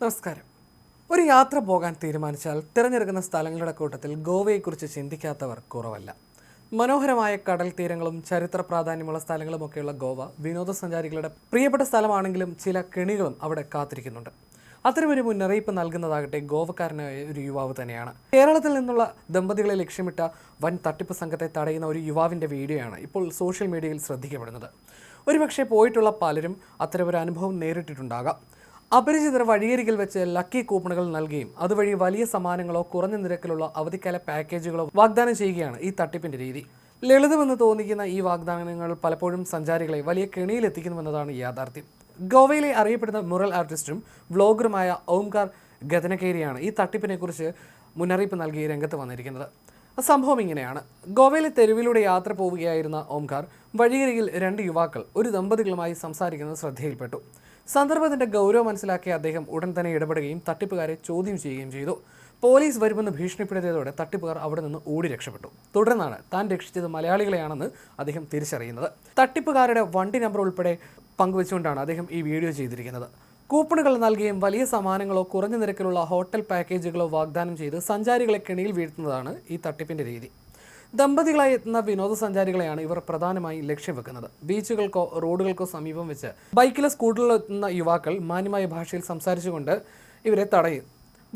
നമസ്കാരം. ഒരു യാത്ര പോകാൻ തീരുമാനിച്ചാൽ തിരഞ്ഞെടുക്കുന്ന സ്ഥലങ്ങളുടെ കൂട്ടത്തിൽ ഗോവയെക്കുറിച്ച് ചിന്തിക്കാത്തവർ കുറവല്ല. മനോഹരമായ കടൽ തീരങ്ങളും ചരിത്ര പ്രാധാന്യമുള്ള സ്ഥലങ്ങളുമൊക്കെയുള്ള ഗോവ വിനോദസഞ്ചാരികളുടെ പ്രിയപ്പെട്ട സ്ഥലമാണെങ്കിലും ചില കെണികളും അവിടെ കാത്തിരിക്കുന്നുണ്ട്. അത്തരമൊരു മുന്നറിയിപ്പ് നൽകുന്നതാകട്ടെ ഗോവക്കാരനായ ഒരു യുവാവ് തന്നെയാണ്. കേരളത്തിൽ നിന്നുള്ള ദമ്പതികളെ ലക്ഷ്യമിട്ട വൻ തട്ടിപ്പ് സംഘത്തെ തടയുന്ന ഒരു യുവാവിൻ്റെ വീഡിയോയാണ് ഇപ്പോൾ സോഷ്യൽ മീഡിയയിൽ ശ്രദ്ധിക്കപ്പെടുന്നത്. ഒരുപക്ഷെ പോയിട്ടുള്ള പലരും അത്തരമൊരു അനുഭവം നേരിട്ടിട്ടുണ്ടാകാം. അപരിചിതർ വഴിയരികിൽ വെച്ച് ലക്കി കൂപ്പണുകൾ നൽകുകയും അതുവഴി വലിയ സമ്മാനങ്ങളോ കുറഞ്ഞ നിരക്കിലുള്ള അവധിക്കാല പാക്കേജുകളോ വാഗ്ദാനം ചെയ്യുകയാണ് ഈ തട്ടിപ്പിന്റെ രീതി. ലളിതമെന്ന് തോന്നിക്കുന്ന ഈ വാഗ്ദാനങ്ങൾ പലപ്പോഴും സഞ്ചാരികളെ വലിയ കെണിയിലെത്തിക്കുന്നുവെന്നതാണ് യാഥാർത്ഥ്യം. ഗോവയിലെ അറിയപ്പെടുന്ന മുറൽ ആർട്ടിസ്റ്റും വ്ലോഗറുമായ ഓംകാർ ഗതനകേരിയാണ് ഈ തട്ടിപ്പിനെക്കുറിച്ച് മുന്നറിയിപ്പ് നൽകി രംഗത്ത് വന്നിരിക്കുന്നത്. സംഭവം ഇങ്ങനെയാണ്. ഗോവയിലെ തെരുവിലൂടെ യാത്ര പോവുകയായിരുന്ന ഓംകാർ വഴിയരികിൽ രണ്ട് യുവാക്കൾ ഒരു ദമ്പതികളുമായി സംസാരിക്കുന്നത് ശ്രദ്ധയിൽപ്പെട്ടു. സന്ദർഭത്തിന്റെ ഗൗരവം മനസ്സിലാക്കിയ അദ്ദേഹം ഉടൻ തന്നെ ഇടപെടുകയും തട്ടിപ്പുകാരെ ചോദ്യം ചെയ്യുകയും ചെയ്തു. പോലീസ് വരുമെന്ന് ഭീഷണിപ്പെടുത്തിയതോടെ തട്ടിപ്പുകാർ അവിടെ നിന്ന് ഓടി രക്ഷപ്പെട്ടു. തുടർന്നാണ് താൻ രക്ഷിച്ചത് മലയാളികളെയാണെന്ന് അദ്ദേഹം തിരിച്ചറിയുന്നത്. തട്ടിപ്പുകാരുടെ വണ്ടി നമ്പർ ഉൾപ്പെടെ പങ്കുവെച്ചുകൊണ്ടാണ് അദ്ദേഹം ഈ വീഡിയോ ചെയ്തിരിക്കുന്നത്. കൂപ്പണുകൾ നൽകുകയും വലിയ സമ്മാനങ്ങളോ കുറഞ്ഞ നിരക്കിലുള്ള ഹോട്ടൽ പാക്കേജുകളോ വാഗ്ദാനം ചെയ്ത് സഞ്ചാരികളെ കെണിയിൽ വീഴ്ത്തുന്നതാണ് ഈ തട്ടിപ്പിന്റെ രീതി. ദമ്പതികളായി എത്തുന്ന വിനോദസഞ്ചാരികളെയാണ് ഇവർ പ്രധാനമായും ലക്ഷ്യം വെക്കുന്നത്. ബീച്ചുകൾക്കോ റോഡുകൾക്കോ സമീപം വെച്ച് ബൈക്കിലോ സ്കൂട്ടറിലോ എത്തുന്ന യുവാക്കൾ മാന്യമായ ഭാഷയിൽ സംസാരിച്ചുകൊണ്ട് ഇവരെ തടയും.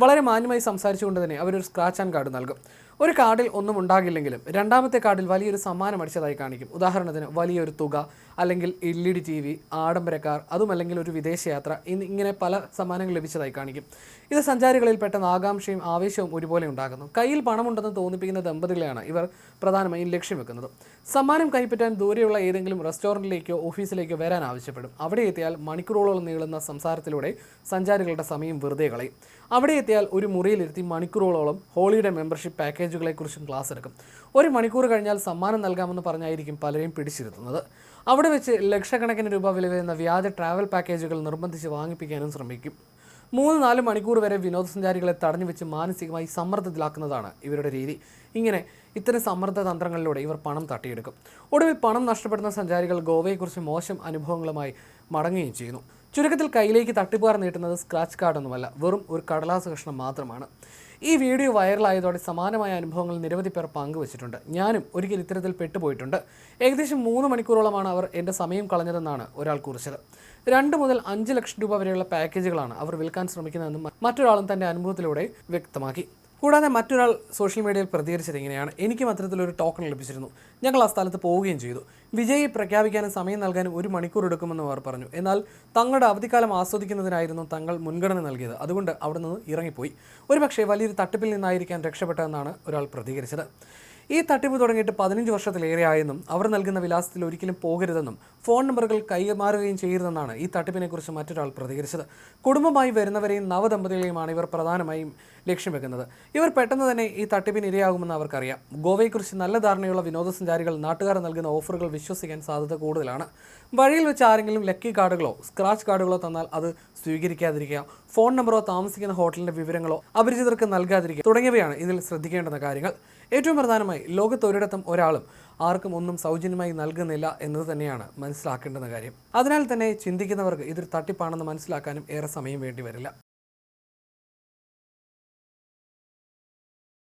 വളരെ മാന്യമായി സംസാരിച്ചുകൊണ്ട് തന്നെ അവരൊരു സ്ക്രാച്ച് ആൻഡ് കാർഡ് നൽകും. ഒരു കാർഡിൽ ഒന്നും ഉണ്ടാകില്ലെങ്കിലും രണ്ടാമത്തെ കാർഡിൽ വലിയൊരു സമ്മാനം അടിച്ചതായി കാണിക്കും. ഉദാഹരണത്തിന് വലിയൊരു തുക, അല്ലെങ്കിൽ LED TV, ആഡംബര കാർ, അതുമല്ലെങ്കിൽ ഒരു വിദേശയാത്ര, ഇങ്ങനെ പല സമ്മാനങ്ങൾ ലഭിച്ചതായി കാണിക്കും. ഇത് സഞ്ചാരികളിൽ പെട്ടെന്ന് ആകാംക്ഷയും ആവേശവും ഒരുപോലെ ഉണ്ടാകുന്നു. കയ്യിൽ പണമുണ്ടെന്ന് തോന്നിപ്പിക്കുന്ന ദമ്പതികളെയാണ് ഇവർ പ്രധാനമായും ലക്ഷ്യം വെക്കുന്നത്. സമ്മാനം കൈപ്പറ്റാൻ ദൂരെയുള്ള ഏതെങ്കിലും റെസ്റ്റോറൻറ്റിലേക്കോ ഓഫീസിലേക്കോ വരാൻ ആവശ്യപ്പെടും. അവിടെ എത്തിയാൽ മണിക്കൂറുകളോളം നീളുന്ന സംസാരത്തിലൂടെ സഞ്ചാരികളുടെ സമയം വെറുതെ കളയും. അവിടെ എത്തിയാൽ ഒരു മുറിയിലിരുത്തി മണിക്കൂറുകളോളം ഹോളിഡേ മെമ്പർഷിപ്പ് പാക്കേജുകളെക്കുറിച്ചും ക്ലാസ് എടുക്കും. ഒരു മണിക്കൂർ കഴിഞ്ഞാൽ സമ്മാനം നൽകാമെന്ന് പറഞ്ഞായിരിക്കും പലരെയും പിടിച്ചിരുത്തുന്നത്. അവിടെ വെച്ച് ലക്ഷക്കണക്കിന് രൂപ വില വരുന്ന വ്യാജ ട്രാവൽ പാക്കേജുകൾ നിർബന്ധിച്ച് വാങ്ങിപ്പിക്കാനും ശ്രമിക്കും. 3-4 മണിക്കൂർ വരെ വിനോദസഞ്ചാരികളെ തടഞ്ഞു വെച്ച് മാനസികമായി സമ്മർദ്ദത്തിലാക്കുന്നതാണ് ഇവരുടെ രീതി. ഇത്തരം സമ്മർദ്ദ തന്ത്രങ്ങളിലൂടെ ഇവർ പണം തട്ടിയെടുക്കും. ഒടുവിൽ പണം നഷ്ടപ്പെടുന്ന സഞ്ചാരികൾ ഗോവയെക്കുറിച്ച് മോശം അനുഭവങ്ങളുമായി മടങ്ങുകയും ചെയ്യുന്നു. ചുരുക്കത്തിൽ കയ്യിലേക്ക് തട്ടിപ്പുകാർ നീട്ടുന്നത് സ്ക്രാച്ച് കാർഡൊന്നുമല്ല, വെറും ഒരു കടലാസ് കഷ്ണം മാത്രമാണ്. ഈ വീഡിയോ വൈറലായതോടെ സമാനമായ അനുഭവങ്ങൾ നിരവധി പേർ പങ്കുവച്ചിട്ടുണ്ട്. ഞാനും ഒരിക്കൽ ഇത്തരത്തിൽ പെട്ടുപോയിട്ടുണ്ട്. ഏകദേശം 3 മണിക്കൂറോളമാണ് അവർ എൻ്റെ സമയം കളഞ്ഞതെന്നാണ് ഒരാൾ കുറിച്ചത്. 2 മുതൽ 5 ലക്ഷം രൂപ വരെയുള്ള പാക്കേജുകളാണ് അവർ വിൽക്കാൻ ശ്രമിക്കുന്നതെന്നും മറ്റൊരാളും തൻ്റെ അനുഭവത്തിലൂടെ വ്യക്തമാക്കി. കൂടാതെ മറ്റൊരാൾ സോഷ്യൽ മീഡിയയിൽ പ്രതികരിച്ചത് ഇങ്ങനെയാണ്: എനിക്കും അത്തരത്തിലൊരു ടോക്കൺ ലഭിച്ചിരുന്നു. ഞങ്ങൾ ആ സ്ഥലത്ത് പോവുകയും ചെയ്തു. വിജയി പ്രഖ്യാപിക്കാനും സമയം നൽകാനും 1 മണിക്കൂർ എടുക്കുമെന്ന് അവർ പറഞ്ഞു. എന്നാൽ തങ്ങളുടെ അവധിക്കാലം ആസ്വദിക്കുന്നതിനായിരുന്നു തങ്ങൾ മുൻഗണന നൽകിയത്. അതുകൊണ്ട് അവിടെ നിന്ന് ഇറങ്ങിപ്പോയി. ഒരുപക്ഷെ വലിയൊരു തട്ടിപ്പിൽ നിന്നായിരിക്കാൻ രക്ഷപ്പെട്ടതെന്നാണ് ഒരാൾ പ്രതികരിച്ചത്. ഈ തട്ടിപ്പ് തുടങ്ങിയിട്ട് 15 വർഷത്തിലേറെയായെന്നും അവർ നൽകുന്ന വിലാസത്തിൽ ഒരിക്കലും പോകരുതെന്നും ഫോൺ നമ്പറുകൾ കൈമാറുകയും ചെയ്യരുതെന്നാണ് ഈ തട്ടിപ്പിനെക്കുറിച്ച് മറ്റൊരാൾ പ്രതികരിച്ചത്. കുടുംബമായി വരുന്നവരെയും നവദമ്പതികളെയുമാണ് ഇവർ പ്രധാനമായും ലക്ഷ്യം വെക്കുന്നത്. ഇവർ പെട്ടെന്ന് തന്നെ ഈ തട്ടിപ്പിന് ഇരയാകുമെന്ന് അവർക്കറിയാം. ഗോവയെക്കുറിച്ച് നല്ല ധാരണയുള്ള വിനോദസഞ്ചാരികൾ നാട്ടുകാർ നൽകുന്ന ഓഫറുകൾ വിശ്വസിക്കാൻ സാധ്യത കൂടുതലാണ്. വഴിയിൽ വെച്ച് ആരെങ്കിലും ലക്കി കാർഡുകളോ സ്ക്രാച്ച് കാർഡുകളോ തന്നാൽ അത് സ്വീകരിക്കാതിരിക്കുക, ഫോൺ നമ്പറോ താമസിക്കുന്ന ഹോട്ടലിൻ്റെ വിവരങ്ങളോ അപരിചിതർക്ക് നൽകാതിരിക്കുക തുടങ്ങിയവയാണ് ഇതിൽ ശ്രദ്ധിക്കേണ്ടുന്ന കാര്യങ്ങൾ. ഏറ്റവും പ്രധാനമായി ലോകത്തൊരിടത്തും ഒരാളും ആർക്കും ഒന്നും സൗജന്യമായി നൽകുന്നില്ല എന്നത് തന്നെയാണ് മനസ്സിലാക്കേണ്ടുന്ന കാര്യം. അതിനാൽ തന്നെ ചിന്തിക്കുന്നവർക്ക് ഇതൊരു തട്ടിപ്പാണെന്ന് മനസ്സിലാക്കാനും ഏറെ സമയം വേണ്ടി വരില്ല.